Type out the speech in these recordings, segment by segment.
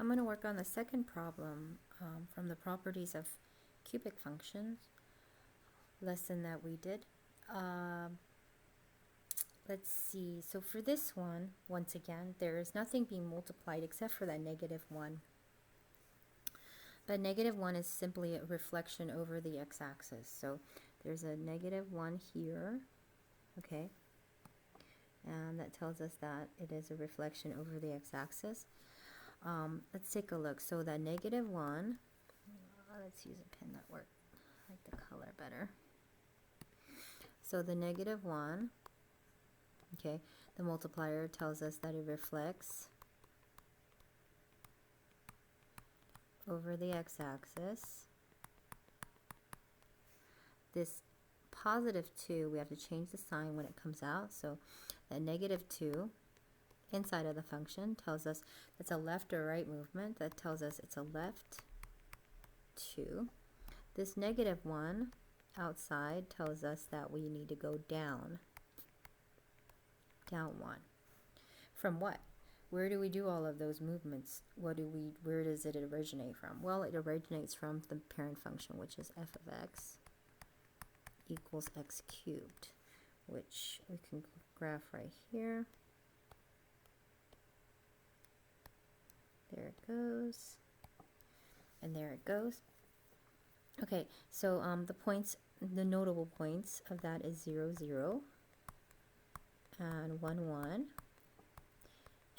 going to work on the second problem from the properties of cubic functions lesson that we did. Let's see. So for this one, once again, there is nothing being multiplied except for that -1. But -1 is simply a reflection over the x-axis. So there's a -1 here, okay? And that tells us that it is a reflection over the x-axis. Let's take a look. So that -1, let's use a pen that works. I like the color better. So the -1, okay, the multiplier tells us that it reflects over the x-axis. This +2, we have to change the sign when it comes out. So that -2 inside of the function tells us it's a left or right movement. That tells us it's a left 2. This -1 outside tells us that we need to go down 1. From what? Where do we do all of those movements? Where does it originate from? Well, it originates from the parent function, which is f of x equals x cubed, which we can graph right here. There it goes. And there it goes. Okay, so the notable points of that is 0, 0, and 1, 1,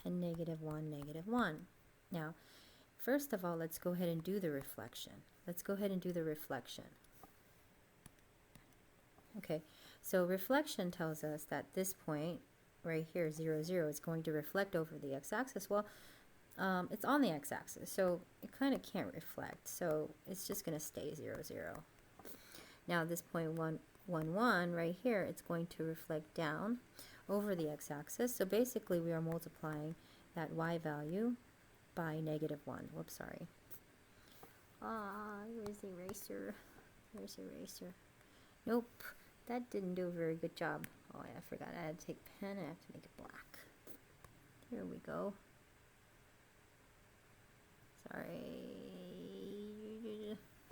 and -1, -1. Now, first of all, let's go ahead and do the reflection. Okay, so reflection tells us that this point right here, 0, 0, is going to reflect over the x-axis. Well, it's on the x-axis, so it kind of can't reflect, so it's just going to stay 0, 0. Now this point 1, 1, 1 right here, it's going to reflect down over the x-axis. So basically we are multiplying that y value by -1. Whoops, sorry. Where's the eraser? Where's the eraser? Nope, that didn't do a very good job. Oh, I forgot I had to take a pen and I have to make it black. There we go. Sorry.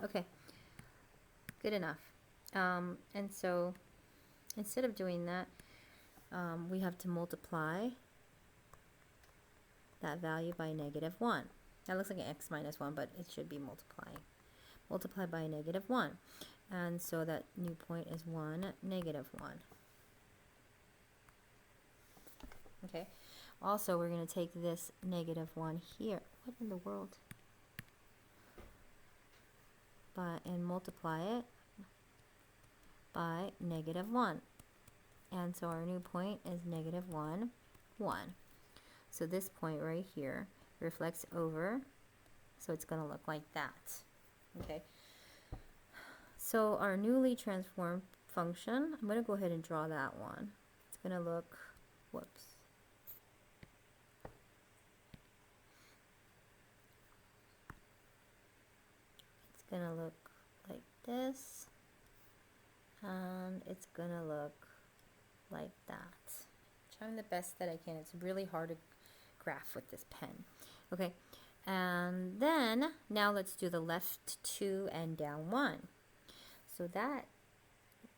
Okay, good enough. And so instead of doing that, we have to multiply that value by -1. That looks like an x minus 1, but it should be multiplying. Multiply by -1. And so that new point is 1, -1. Okay. Also, we're going to take this -1 here. What in the world? And multiply it by -1. And so our new point is -1, 1. So this point right here reflects over, so it's going to look like that. Okay. So our newly transformed function, I'm going to go ahead and draw that one. It's going to look, whoops. It's going to look like this, and it's going to look like that. Trying the best that I can. It's really hard to graph with this pen. Okay, and then now let's do the left 2 and down 1. So that,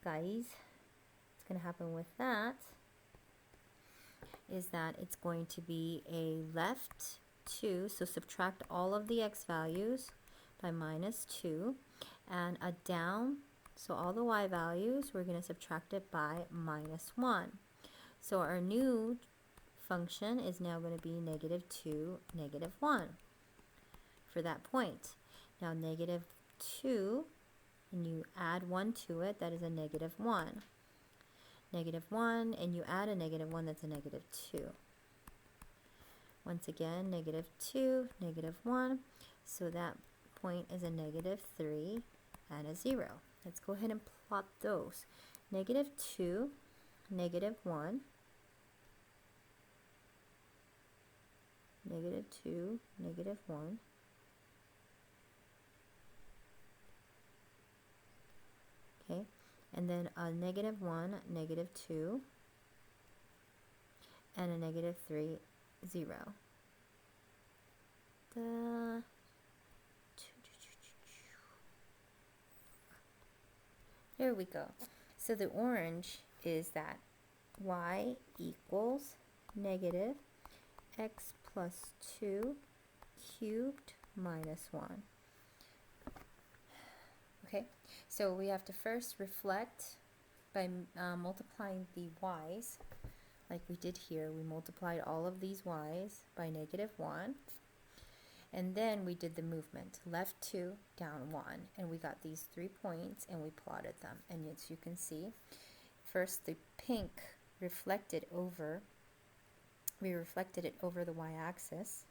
guys, what's going to happen with that is that it's going to be a left 2, so subtract all of the x values by -2, and a down, so all the y values, we're going to subtract it by -1. So our new function is now going to be -2, -1 for that point. Now -2, and you add 1 to it, that is a -1. -1, and you add a -1, that's a -2. Once again, -2, -1, so that point is a -3 and a 0. Let's go ahead and plot those. -2, -1, -2, -1, okay, and then a -1, -2, and a -3, 0. Here we go. So the orange is that y equals negative x plus 2 cubed minus 1. Okay, so we have to first reflect by multiplying the y's, like we did here. We multiplied all of these y's by negative 1. And then we did the movement, left 2, down 1, and we got these 3 points and we plotted them. And as you can see, first the pink reflected over, we reflected it over the y-axis,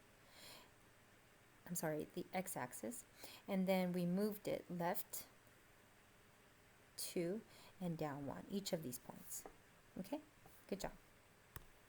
I'm sorry, the x-axis, and then we moved it left 2 and down 1, each of these points. Okay, good job.